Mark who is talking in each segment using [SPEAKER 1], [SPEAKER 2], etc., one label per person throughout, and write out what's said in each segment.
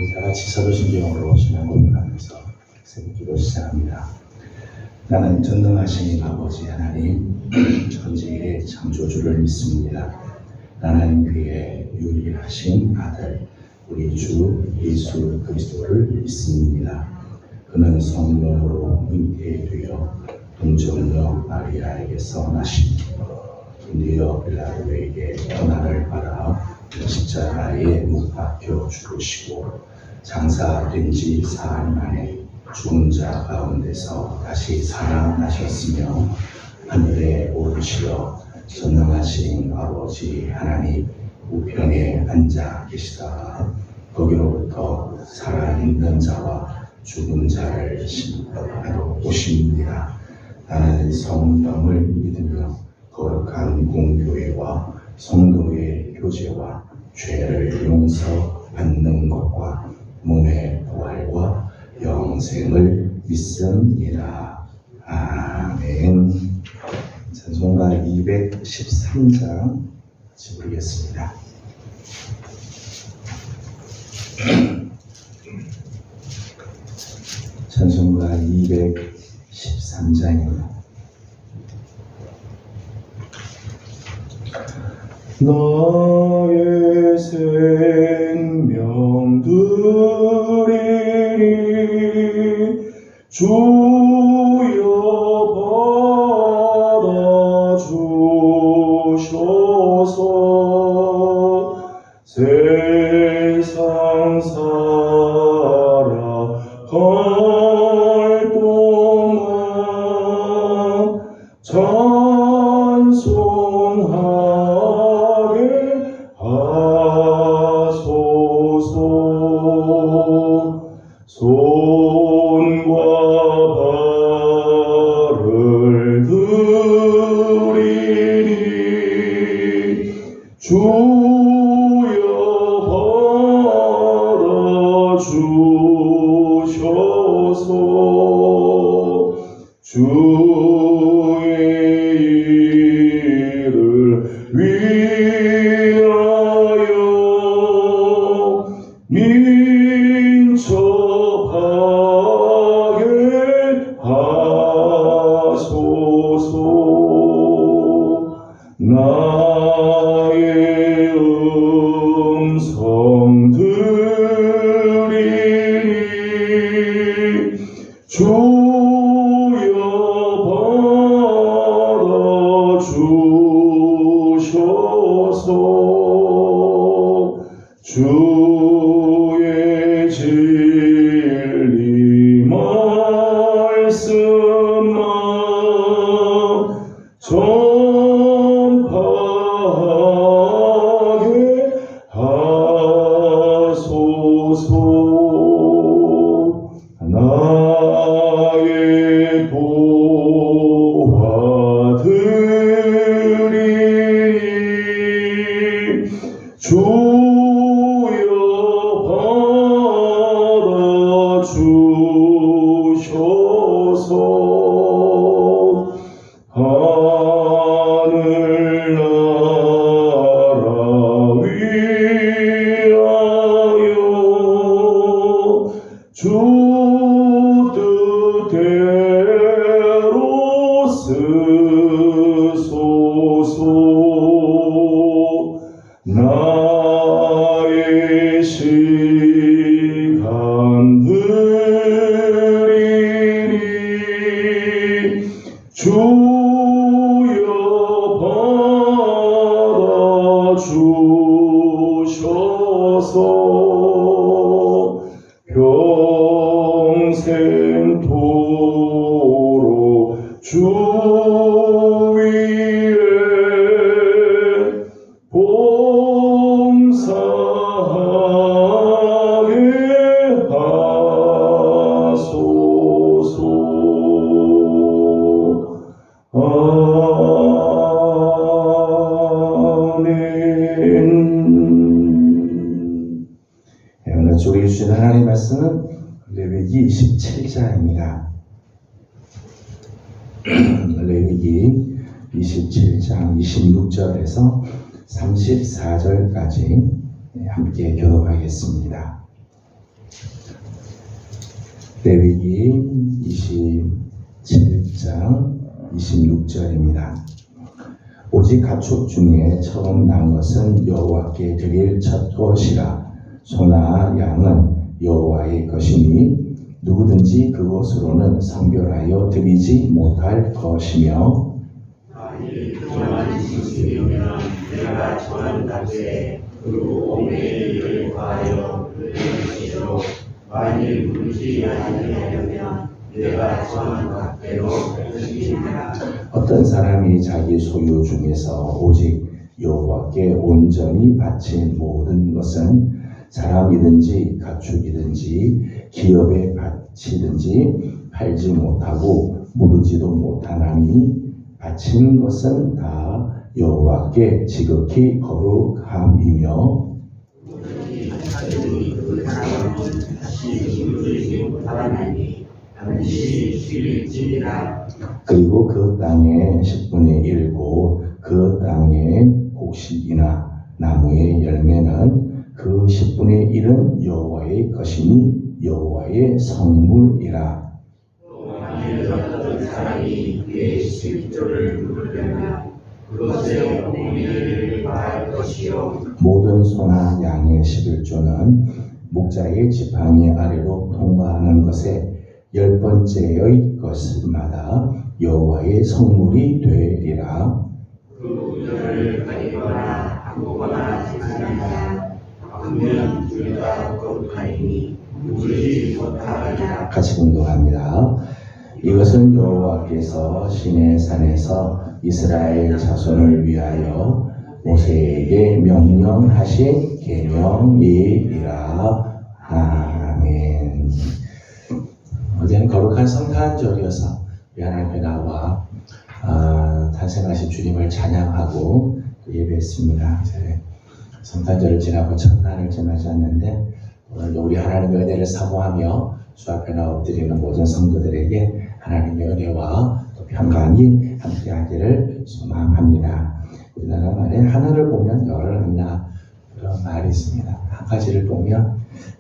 [SPEAKER 1] 우리 다 같이 사도신경으로 신앙 고백하면서 새벽기도 시작합니다. 나는 전능하신 아버지 하나님, 천지의 창조주를 믿습니다. 나는 그의 유일하신 아들, 우리 주 예수 그리스도를 믿습니다. 그는 성령으로 잉태되어 동정녀 마리아에게서 나신 본디오 빌라도에게 고난을 받아 십자가에 못 박혀 죽으시고 장사된 지 사흘 만에 죽은 자 가운데서 다시 살아나셨으며 하늘에 오르시어 전능하신 아버지 하나님 우편에 앉아 계시다. 거기로부터 살아있는 자와 죽은 자를 심판하러 오십니다. 나는 성령을 믿으며 거룩한 공교회와 성도의 교제와 죄를 용서받는 것과 몸의 부활과 영생을 믿습니다. 아멘. 찬송가 213장 같이 부르겠습니다. 찬송가 213장입니다. 나의 생명 드리리 주여 받아주셔서 세상 살아갈 동안 찬송하게 하소서. 손과 발을 드리리 주여 받아주셔서 주의 일을 위하여 민첩하게 하소서. 나의 음성 들리니 주여 받아주셔서 주의 진리 말씀만 전파하게 하소서. 나의 도와드리니 주여 받아주셔서 하늘나라 위하여 주 뜻대로 쓰소서. 나의 시간 드리니 주여 받아주셔서 평생토록 주 위에 봉사하게 하소서. 아멘. 오늘 우리 주신 하나님의 말씀은 레위기 27장입니다. 레위기 27장 26절에서 34절까지 함께 교독하겠습니다. 레위기 27장 26절입니다. 오직 가축 중에 처음 난 것은 여호와께 드릴 첫 것이라. 소나 양은 여호와의 것이니 누구든지 그것으로는 성별하여 드리지 못할 것이며,
[SPEAKER 2] 만일 그만 지키면 내가 정한 날에 그 옹의 일을 과하여 드리시로, 만일 그러지 아니하려면 내가 정한 각대로 드리리라.
[SPEAKER 1] 어떤 사람이 자기 소유 중에서 오직 여호와께 온전히 바친 모든 것은 사람이든지 가축이든지 기업에 바치든지 팔지 못하고 무르지도 못하나니 바친 것은 다 여호와께 지극히 거룩함이며,
[SPEAKER 2] 그 사람은 다시 물리지 못하나니 반드시 죽일지니라.
[SPEAKER 1] 그리고 그 땅의 10분의 1 곧 그 땅의 곡식이나 나무의 열매는 그 10분의 1은 여호와의 것이니 여호와의 성물이라.
[SPEAKER 2] 또 만일 어떤 사람이 그의 11조를 물으려면 그것의 옹의 일을 과할 것이요,
[SPEAKER 1] 모든 소나 양의 11조는 목자의 지팡이 아래로 통과하는 것에 10번째의 것마다 여호와의 성물이 되리라.
[SPEAKER 2] 그 우전을 가리거나 바꾸거나 지나가야 바꾸면 둘 다 거룩하니 물지 못하리라.
[SPEAKER 1] 같이 공동합니다. 이것은 여호와께서 시내 산에서 이스라엘 자손을 위하여 모세에게 명령하신 계명이니라. 아멘. 어제는 거룩한 성탄절이어서 우리 하나님 앞에 나와 탄생하신 주님을 찬양하고 예배했습니다. 이제 성탄절을 지나고 첫날을 맞이했는데 오늘 우리 하나님의 은혜를 사모하며 주 앞에 나와 엎드리는 모든 성도들에게 하나님의 은혜와 또 평강이 함께하기를 소망합니다. 우리나라 말에 하늘을 보면 열을 안다, 그런 말이 있습니다. 한 가지를 보면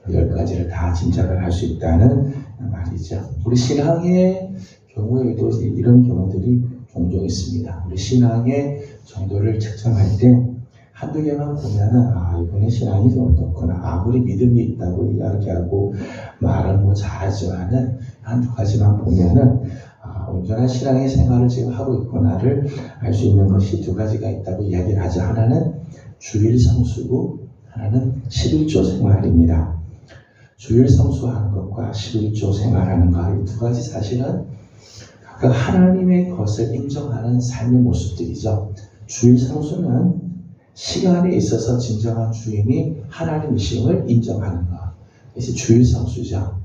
[SPEAKER 1] 10가지를 다 짐작을 할 수 있다는 말이죠. 우리 신앙의 경우에도 이런 경우들이 종종 있습니다. 우리 신앙의 정도를 측정할 때 한두 개만 보면은 이분의 신앙이 좀 어떻구나, 아무리 믿음이 있다고 이야기하고 말을 뭐 잘하지만은 한두 가지만 보면은 온전한 신앙의 생활을 지금 하고 있구나를 알 수 있는 것이 두 가지가 있다고 이야기를 하죠. 하나는 주일 성수고 하나는 11조 생활입니다. 주일 성수하는 것과 11조 생활하는 것, 이 두 가지 사실은 각각 하나님의 것을 인정하는 삶의 모습들이죠. 주일 성수는 시간에 있어서 진정한 주인이 하나님이심을 인정하는 것, 그것이 주일 성수죠.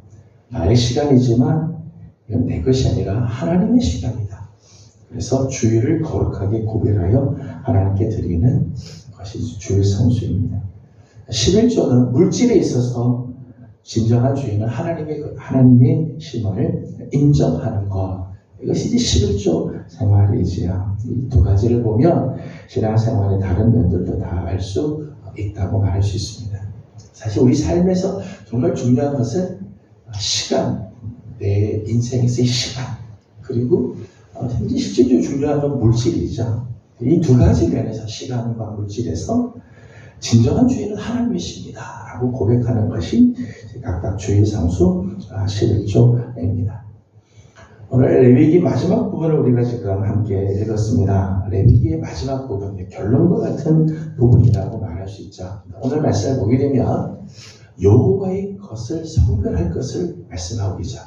[SPEAKER 1] 나의 시간이지만 이건 내 것이 아니라 하나님의 시간이다. 그래서 주일을 거룩하게 구별하여 하나님께 드리는 것이 주일 성수입니다. 11조는 물질에 있어서 진정한 주인은 하나님의 심을 인정하는 것, 이것이 11조 생활이지요. 이 두 가지를 보면 신앙생활의 다른 면들도 다 알 수 있다고 말할 수 있습니다. 사실 우리 삶에서 정말 중요한 것은 시간, 내 인생에서의 시간, 그리고 현재 실질적으로 중요한 건 물질이죠. 이 두 가지 면에서, 시간과 물질에서 진정한 주인은 하나님이십니다 라고 고백하는 것이 각각 주일 성수 11조입니다. 오늘 레위기 마지막 부분을 우리가 지금 함께 읽었습니다. 레위기의 마지막 부분, 결론과 같은 부분이라고 말할 수 있죠. 오늘 말씀을 보게 되면 여호와의 것을 성별할 것을 말씀하고 있죠.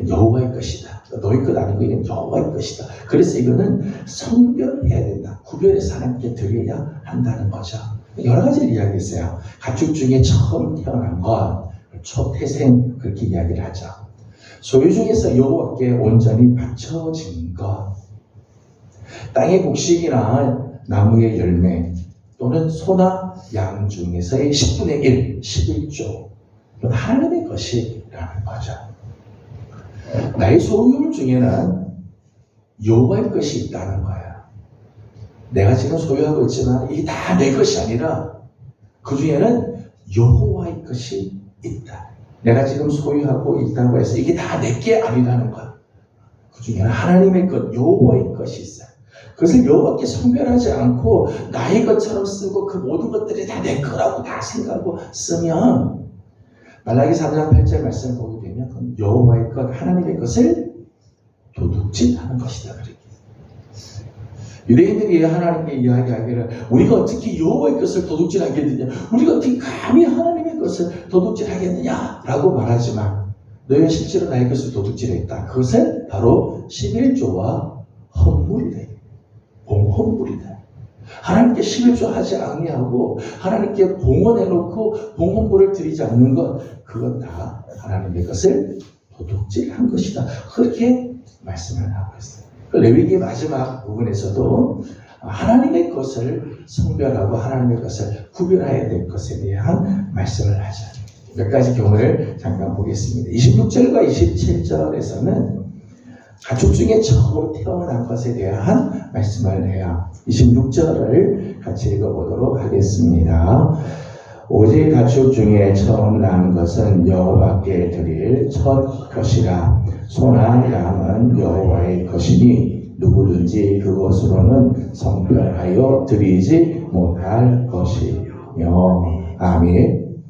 [SPEAKER 1] 여호와의 것이다. 너희 것 아니고 이건 여호와의 것이다. 그래서 이거는 성별해야 된다. 구별해서 하나님께 드려야 한다는 거죠. 여러 가지를 이야기했어요. 가축 중에 처음 태어난 것, 초태생, 그렇게 이야기를 하죠. 소유 중에서 여호와께 온전히 바쳐진 것, 땅의 곡식이나 나무의 열매, 또는 소나 양 중에서의 10분의 1, 11조, 이건 하나님의 것이라는 거죠. 나의 소유물 중에는 여호와의 것이 있다는 거예요. 내가 지금 소유하고 있지만 이게 다 내 것이 아니라 그 중에는 여호와의 것이 있다. 내가 지금 소유하고 있다고 해서 이게 다 내게 아니라는 것. 그 중에는 하나님의 것, 여호와의 것이 있어요. 그것을 여호와께 성별하지 않고 나의 것처럼 쓰고 그 모든 것들이 다 내 거라고 다 생각하고 쓰면 말라기 3장 8절 말씀을 보게 되면 그건 여호와의 것, 하나님의 것을 도둑질하는 것이다. 그렇게. 유대인들이 하나님께 이야기하기를 우리가 어떻게 여호와의 것을 도둑질하겠느냐, 우리가 어떻게 감히 하나님의 것을 도둑질하겠느냐라고 말하지만 너희가 실제로 나의 것을 도둑질했다. 그것은 바로 11조와 헌물이다. 봉헌물이다. 하나님께 11조 하지 아니하고 하나님께 봉헌해놓고 봉헌물을 드리지 않는 것, 그건 다 하나님의 것을 도둑질한 것이다. 그렇게 말씀을 하고 있어요. 레위기 마지막 부분에서도 하나님의 것을 성별하고 하나님의 것을 구별해야 될 것에 대한 말씀을 하죠. 몇 가지 경우를 잠깐 보겠습니다. 26절과 27절에서는 가축 중에 처음 태어난 것에 대한 말씀을 해요. 26절을 같이 읽어보도록 하겠습니다. 오직 가축 중에 처음 난 것은 여호와께 드릴 첫 것이라. 소나 양은 여호와의 것이니 누구든지 그것으로는 성별하여 드리지 못할 것이며. 아멘.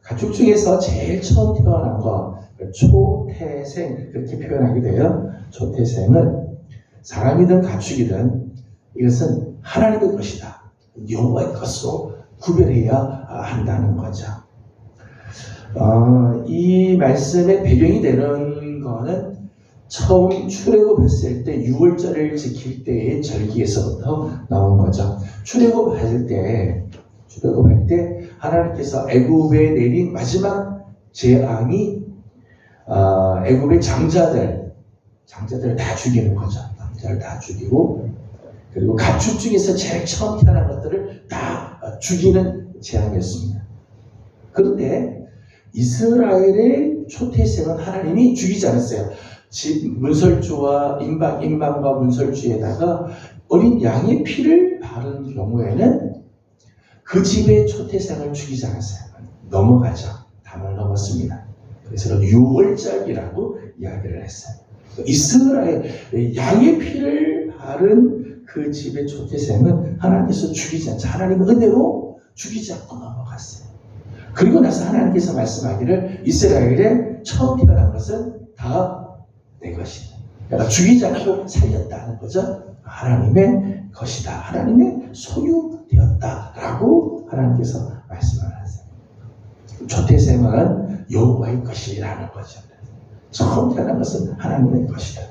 [SPEAKER 1] 가축 중에서 제일 처음 태어난 것, 초태생, 그렇게 표현하게 돼요. 초태생은 사람이든 가축이든 이것은 하나님의 것이다. 여호와의 것으로 구별해야 한다는 거죠. 이 말씀의 배경이 되는 거는 처음 출애굽했을 때 6월절을 지킬 때의 절기에서부터 나온 거죠. 출애굽할 때 하나님께서 애굽에 내린 마지막 재앙이 애굽의 장자들을 다 죽이는 거죠. 남자를 다 죽이고, 그리고 가축 중에서 제일 처음 태어난 것들을 다 죽이는 재앙이었습니다. 그런데 이스라엘의 초태생은 하나님이 죽이지 않았어요. 문설주와 인방과 문설주에다가 어린 양의 피를 바른 경우에는 그 집의 초태생을 죽이지 않았어요. 넘어가죠. 담을 넘었습니다. 그래서 6월절이라고 이야기를 했어요. 이스라엘 양의 피를 바른 그 집의 초태생은 하나님께서 죽이지 않죠. 하나님은 은혜로 죽이지 않고 넘어갔어요. 그리고 나서 하나님께서 말씀하기를 이스라엘의 처음 태어난 것은 다 내 것이다. 내가 죽이지 않고 살렸다는 거죠. 하나님의 것이다. 하나님의 소유되었다라고 하나님께서 말씀을 하세요. 초태생은 여호와의 것이라는 거죠. 처음 태어난 것은 하나님의 것이다.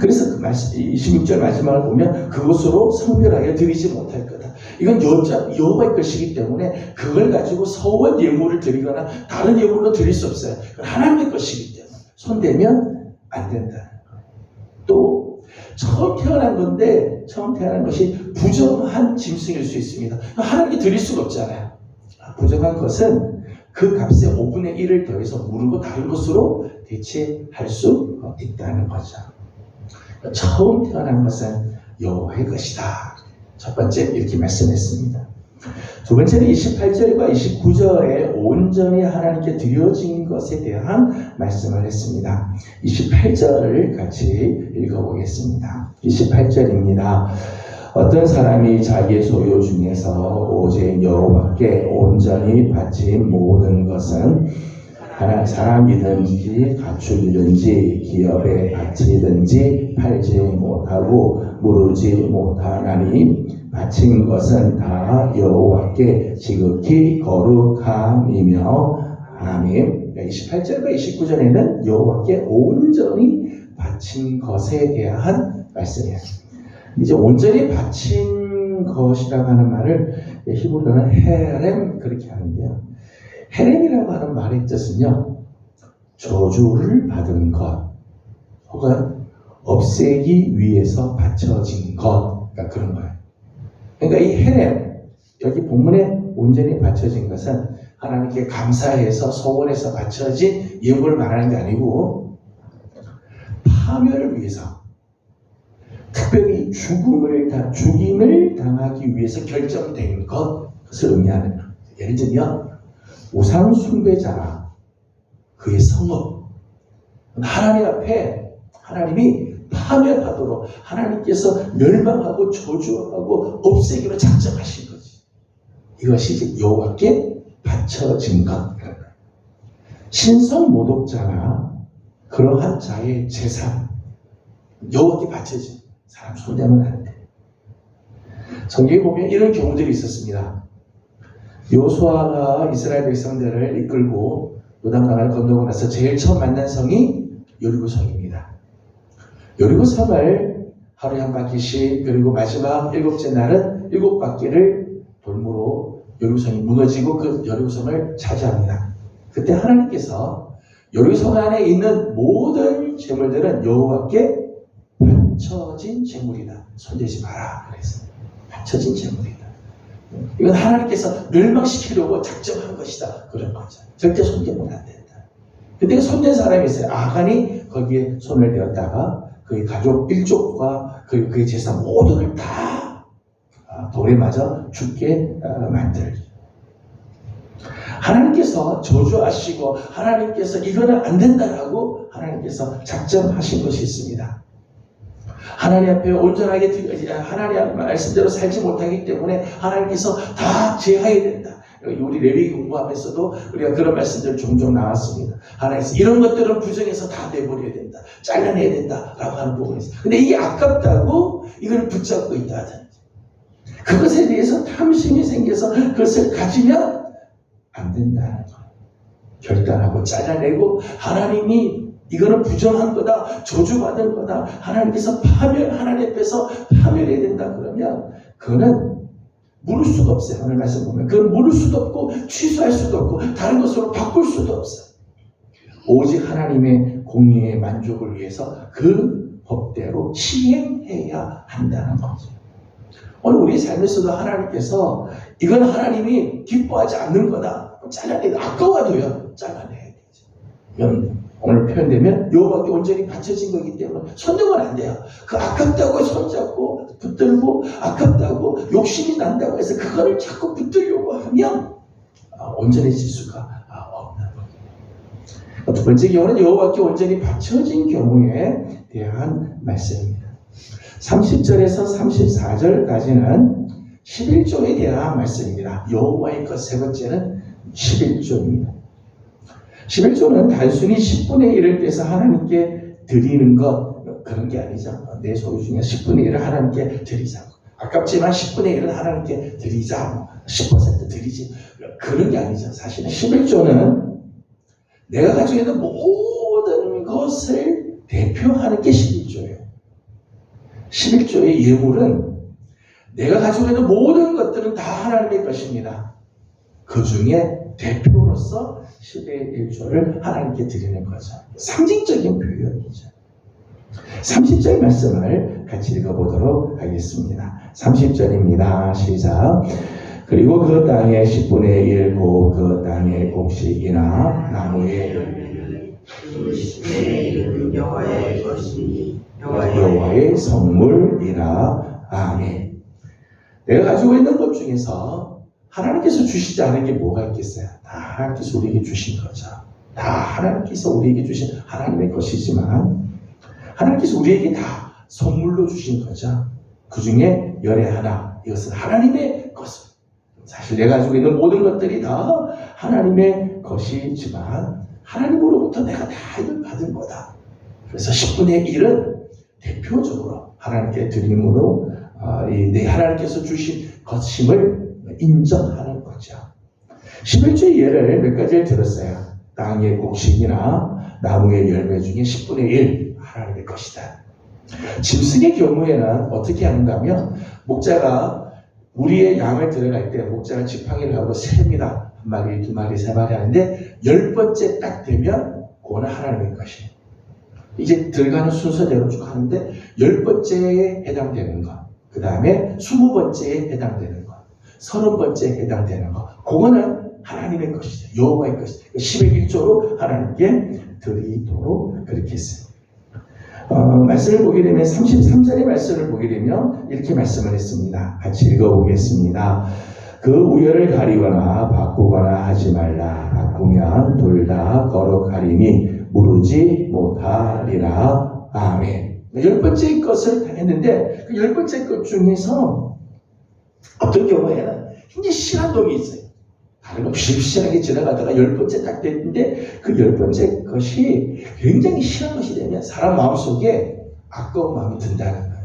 [SPEAKER 1] 그래서 그 말씀, 26절 마지막을 보면 그것으로 성별하여 드리지 못할 거다. 이건 여호와의 것이기 때문에 그걸 가지고 서원 예물을 드리거나 다른 예물로 드릴 수 없어요. 하나님의 것이기 때문에 손대면 안 된다는 거예요. 또 처음 태어난 건데 처음 태어난 것이 부정한 짐승일 수 있습니다. 하나님께 드릴 수가 없잖아요. 부정한 것은 그 값의 5분의 1을 더해서 무르고 다른 것으로 대체할 수 있다는 거죠. 처음 태어난 것은 여호와의 것이다. 첫 번째 이렇게 말씀했습니다. 두 번째는 28절과 29절에 온전히 하나님께 드려진 것에 대한 말씀을 했습니다. 28절을 같이 읽어보겠습니다. 28절입니다. 어떤 사람이 자기의 소유 중에서 오직 여호와께 온전히 바친 모든 것은 사람이든지 가축이든지 기업에 바치든지 팔지 못하고 무르지 못하나니 바친 것은 다 여호와께 지극히 거룩함이며. 아멘. 28절과 29절에는 여호와께 온전히 바친 것에 대한 말씀이에요. 이제 온전히 바친 것이라고 하는 말을 히브리어는 헤렘 그렇게 하는데요. 헤렘이라고 하는 말의 뜻은요, 저주를 받은 것 혹은 없애기 위해서 바쳐진 것, 그러니까 그런 거예요. 그러니까 이 헤렘, 여기 본문에 온전히 바쳐진 것은 하나님께 감사해서 소원해서 바쳐진 예물을 말하는 게 아니고 파멸을 위해서, 특별히 죽임을 당하기 위해서 결정된 것을 의미하는 거예요. 예를 들면 우상 숭배자가 그의 성업, 하나님 앞에 하나님이 파멸하도록 하나님께서 멸망하고 저주하고 없애기로 작정하신 거지. 이것이 이제 여호와께 바쳐진 것. 신성 모독자나 그러한 자의 재산, 여호와께 바쳐진 사람 손대면 안 돼. 성경에 보면 이런 경우들이 있었습니다. 여호수아가 이스라엘 백성들을 이끌고 요단강을 건너고 나서 제일 처음 만난 성이 여리고성입니다. 여리고성을 하루에 한 바퀴씩, 그리고 마지막 7째 날은 7바퀴를 돌므로 여리고성이 무너지고 그 여리고성을 차지합니다. 그때 하나님께서 여리고성 안에 있는 모든 재물들은 여호와께 바쳐진 재물이다. 손대지 마라. 그랬어요. 바쳐진 재물이다. 이건 하나님께서 멸망시키려고 작정한 것이다. 그런 거죠. 절대 손대면 안 된다. 근데 손댄 사람이 있어요. 아간이 거기에 손을 대었다가 그의 가족 일족과 그의 재산 모두를 다 돌에 맞아 죽게 만들죠. 하나님께서 저주하시고 하나님께서 이거는 안 된다라고 하나님께서 작정하신 것이 있습니다. 하나님 앞에 온전하게 하나님 말씀대로 살지 못하기 때문에 하나님께서 다 제하해야 된다. 우리 레위 공부하면서도 우리가 그런 말씀들 종종 나왔습니다. 하나님께서 이런 것들은 부정해서 다 내버려야 된다. 잘라내야 된다라고 하는 부분이 있어요. 근데 이게 아깝다고 이걸 붙잡고 있다든지 그것에 대해서 탐심이 생겨서 그것을 가지면 안 된다는 거예요. 결단하고 잘라내고 하나님이 이거는 부정한 거다, 저주받은 거다, 하나님께서 하나님 앞에서 파멸해야 된다 그러면 그거는 물을 수도 없어요. 오늘 말씀 보면 그건 물을 수도 없고 취소할 수도 없고 다른 것으로 바꿀 수도 없어요. 오직 하나님의 공의의 만족을 위해서 그 법대로 시행해야 한다는 거죠. 오늘 우리 삶에서도 하나님께서 이건 하나님이 기뻐하지 않는 거다. 잘라내도 아까워도요. 잘라내야 되죠. 오늘 표현되면 여호와께 온전히 바쳐진 거기 때문에 손대면 안 돼요. 그 아깝다고 손잡고 붙들고 아깝다고 욕심이 난다고 해서 그거를 자꾸 붙들려고 하면 온전해질 수가 없는 거예요. 두 번째 경우는 여호와께 온전히 바쳐진 경우에 대한 말씀입니다. 30절에서 34절까지는 11조에 대한 말씀입니다. 여호와의 것 세 번째는 11조입니다. 11조는 단순히 10분의 1을 떼서 하나님께 드리는 것 그런 게 아니죠. 내 소유 중에 10분의 1을 하나님께 드리자. 아깝지만 10분의 1은 하나님께 드리자. 10% 드리지. 그런 게 아니죠. 사실은 11조는 내가 가지고 있는 모든 것을 대표하는 게 11조예요. 11조의 예물은 내가 가지고 있는 모든 것들은 다 하나님의 것입니다. 그 중에 대표로서 10의 1조를 하나님께 드리는 거죠. 상징적인 표현이죠. 30절 말씀을 같이 읽어보도록 하겠습니다. 30절입니다. 시작. 그리고 그 땅의 10분의 1 곧 그 땅의 곡식이나 나무의 열매는 그 10분의 1은 여호와의 것이니 여호와의 선물이라. 아멘. 내가 가지고 있는 것 중에서 하나님께서 주시지 않은 게 뭐가 있겠어요? 다 하나님께서 우리에게 주신 거죠. 다 하나님께서 우리에게 주신 하나님의 것이지만 하나님께서 우리에게 다 선물로 주신 거죠. 그 중에 열의 하나, 이것은 하나님의 것입니다. 사실 내가 가지고 있는 모든 것들이 다 하나님의 것이지만 하나님으로부터 내가 다 이걸 받은 거다. 그래서 10분의 1은 대표적으로 하나님께 드림으로 내 하나님께서 주신 것임을 인정하는 거죠. 11조의 예를 몇 가지를 들었어요. 땅의 곡식이나 나무의 열매 중에 10분의 1 하나님의 것이다. 짐승의 경우에는 어떻게 하는가 하면 목자가 우리의 양을 들어갈 때 목자가 지팡이를 하고 셉니다. 한 마리, 두 마리, 세 마리 하는데 10번째 딱 되면 그거는 하나님의 것이에요. 이제 들어가는 순서대로 쭉 하는데 10번째에 해당되는 것, 그 다음에 20번째에 해당되는 것, 30번째에 해당되는 것, 그거는 하나님의 것이죠. 여호와의 것이죠. 11조로 하나님께 드리도록 그렇게 했어요. 말씀을 보게 되면 33절의 말씀을 보게 되면 이렇게 말씀을 했습니다. 같이 읽어보겠습니다. 그 우열을 가리거나 바꾸거나 하지 말라. 바꾸면 둘 다 거룩하리니 무르지 못하리라. 아멘. 10번째 것을 했는데 그 10번째 것 중에서 어떤 경우에는 굉장히 실한 놈이 있어요. 다른 거 비실비실하게 지나가다가 10번째 딱 됐는데 그 10번째 것이 굉장히 실한 것이 되면 사람 마음속에 아까운 마음이 든다는 거예요.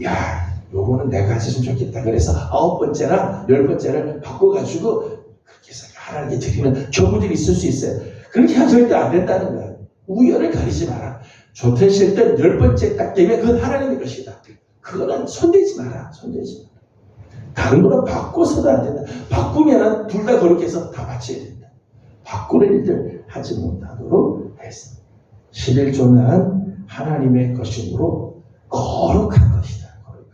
[SPEAKER 1] 야, 요거는 내가 했으면 좋겠다. 그래서 9번째나 10번째를 바꿔가지고 그렇게 해서 하나님께 드리는 경우들이 있을 수 있어요. 그렇게 하면 절대 안 된다는 거예요. 우열을 가리지 마라. 좋든 싫든 10번째 딱 되면 그건 하나님의 것이다. 그거는 손대지 마라. 손대지 마라. 다른 거는 바꿔서도 안 된다. 바꾸면 둘 다 그렇게 해서 다 바쳐야 된다. 바꾸는 일들 하지 못하도록 했습니다. 11조는 하나님의 것이므로 거룩한 것이다. 거룩한.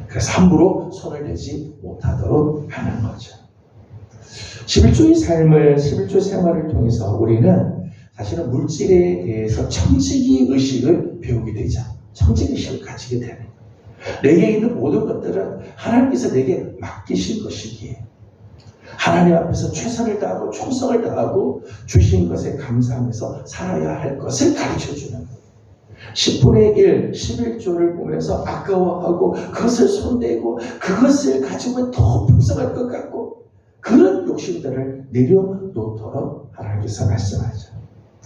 [SPEAKER 1] 그래서 함부로 손을 대지 못하도록 하는 거죠. 11조의 삶을, 11조 생활을 통해서 우리는 사실은 물질에 대해서 청지기 의식을 배우게 되죠. 청지기 의식을 가지게 되는 거예요. 내게 있는 모든 것들은 하나님께서 내게 맡기신 것이기에 하나님 앞에서 최선을 다하고 충성을 다하고 주신 것에 감사하면서 살아야 할 것을 가르쳐주는 거예요. 10분의 1, 11조를 보면서 아까워하고 그것을 손대고 그것을 가지고 더 풍성할 것 같고 그런 욕심들을 내려놓도록 하나님께서 말씀하죠.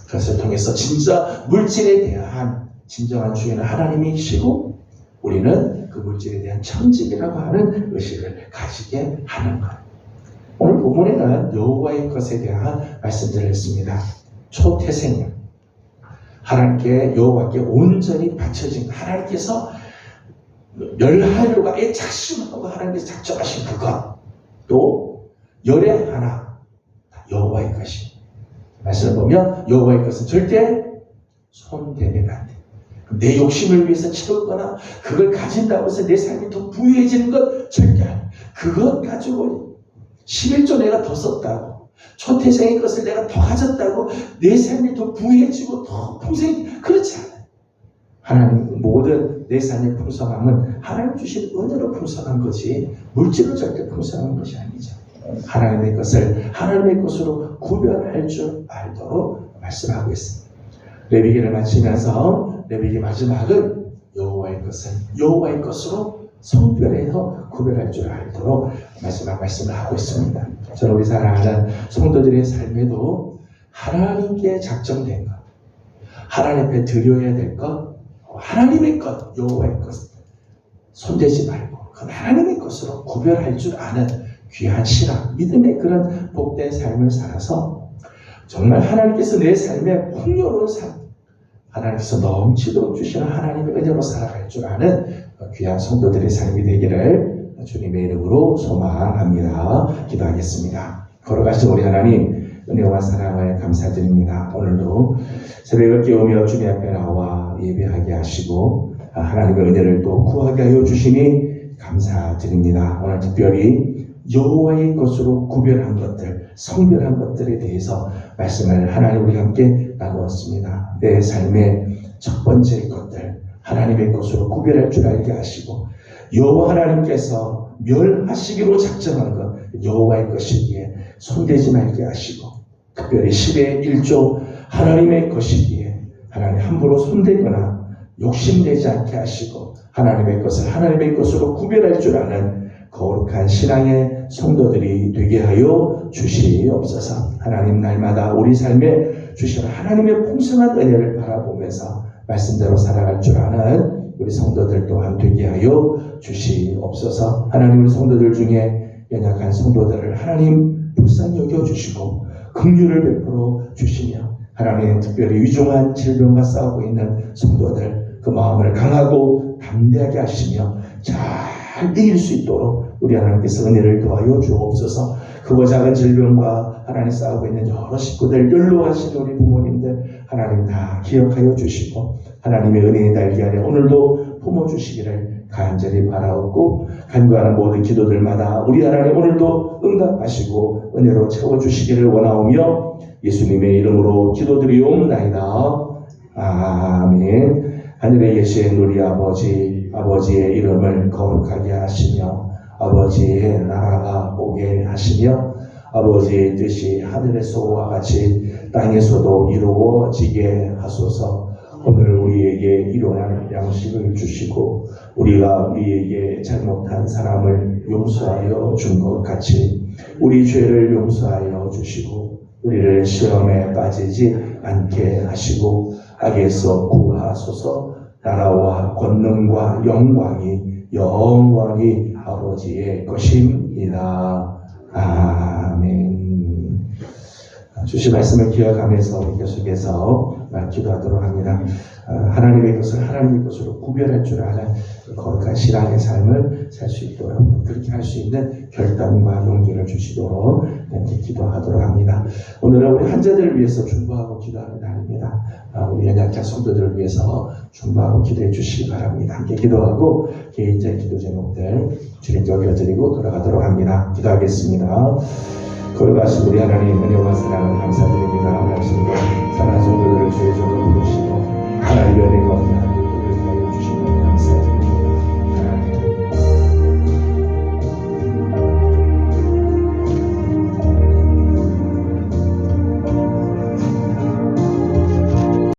[SPEAKER 1] 그것을 통해서 진짜 물질에 대한 진정한 주인은 하나님이시고 우리는 그 물질에 대한 청직이라고 하는 의식을 가지게 하는 것. 오늘 본문에는 여호와의 것에 대한 말씀들을 했습니다. 초태생명. 하나님께 여호와께 온전히 바쳐진 하나님께서 멸하려고 작심하고 하나님께서 작정하신 그것. 또 열의 하나 여호와의 것이. 말씀을 보면 여호와의 것은 절대 손대면 안 돼. 내 욕심을 위해서 채우거나 그걸 가진다고 해서 내 삶이 더 부유해지는 것 절대 안 돼. 그것 가지고 11조 내가 더 썼다고 초태생의 것을 내가 더 가졌다고 내 삶이 더 부유해지고 더 풍성해 그렇지 않아요. 하나님 모든 내 삶의 풍성함은 하나님 주신 은혜로 풍성한 거지 물질로 절대 풍성한 것이 아니죠. 하나님의 것을 하나님의 것으로 구별할 줄 알도록 말씀하고 있습니다. 레위기를 마치면서 레위기 마지막은 여호와의 것은 여호와의 것으로 성별해서 구별할 줄 알도록 말씀을 하고 있습니다. 저는 우리 사랑하는 성도들의 삶에도 하나님께 작정된 것, 하나님 앞에 드려야 될 것, 하나님의 것, 여호와의 것 손대지 말고 그건 하나님의 것으로 구별할 줄 아는 귀한 신앙, 믿음의 그런 복된 삶을 살아서 정말 하나님께서 내 삶에 풍요로운 삶, 하나님께서 넘치도록 주시는 하나님의 은혜로 살아갈 줄 아는 귀한 성도들의 삶이 되기를 주님의 이름으로 소망합니다. 기도하겠습니다. 걸어가신 우리 하나님 은혜와 사랑을 감사드립니다. 오늘도 새벽을 깨우며 주님 앞에 나와 예배하게 하시고 하나님의 은혜를 또 구하게 하여 주시니 감사드립니다. 오늘 특별히 여호와의 것으로 구별한 것들, 성별한 것들에 대해서 말씀을 하나님 우리 함께 나누었습니다. 내 삶의 첫 번째 것들 하나님의 것으로 구별할 줄 알게 하시고 여호와 하나님께서 멸하시기로 작정한 것 여호와의 것이기에 손대지 말게 하시고 특별히 10의 1조 하나님의 것이기에 하나님 함부로 손대거나 욕심내지 않게 하시고 하나님의 것을 하나님의 것으로 구별할 줄 아는 거룩한 신앙의 성도들이 되게 하여 주시옵소서. 하나님 날마다 우리 삶에 주시는 하나님의 풍성한 은혜를 바라보면서 말씀대로 살아갈 줄 아는 우리 성도들 또한 되게 하여 주시옵소서. 하나님 우리 성도들 중에 연약한 성도들을 하나님 불쌍히 여겨주시고 긍휼을 베풀어 주시며 하나님 특별히 위중한 질병과 싸우고 있는 성도들 그 마음을 강하고 담대하게 하시며 잘 이길 수 있도록 우리 하나님께서 은혜를 더하여 주옵소서. 크고 작은 질병과 하나님 싸우고 있는 여러 식구들 연로하신 우리 부모님들 하나님 다 기억하여 주시고 하나님의 은혜의 날개 아래 오늘도 품어주시기를 간절히 바라옵고 간구하는 모든 기도들마다 우리 하나님 오늘도 응답하시고 은혜로 채워주시기를 원하오며 예수님의 이름으로 기도드리옵나이다. 아멘. 하늘에 계신 우리 아버지의 이름을 거룩하게 하시며 아버지의 나라가 오게 하시며 아버지의 뜻이 하늘에서와 같이 땅에서도 이루어지게 하소서. 오늘 우리에게 일용할 양식을 주시고 우리가 우리에게 잘못한 사람을 용서하여 준 것 같이 우리 죄를 용서하여 주시고 우리를 시험에 빠지지 않게 하시고 악에서 구하소서. 나라와 권능과 영광이 아버지의 것입니다. 아멘. 주신 말씀을 기억하면서 우리 계속해서 기도하도록 합니다. 하나님의 것을 하나님의 것으로 구별할 줄 아는 거룩한 신앙의 삶을 살 수 있도록 그렇게 할 수 있는 결단과 용기를 주시도록 이렇게 기도하도록 합니다. 오늘은 우리 환자들을 위해서 중보하고 기도하는 날입니다. 우리 연약한 성도들을 위해서 중보하고 기도해 주시기 바랍니다. 함께 기도하고 개인적인 기도 제목들 주님께 올려드리고 돌아가도록 합니다. 기도하겠습니다. 거룩하신 우리 하나님 은혜와 사랑을 감사드립니다. 말씀과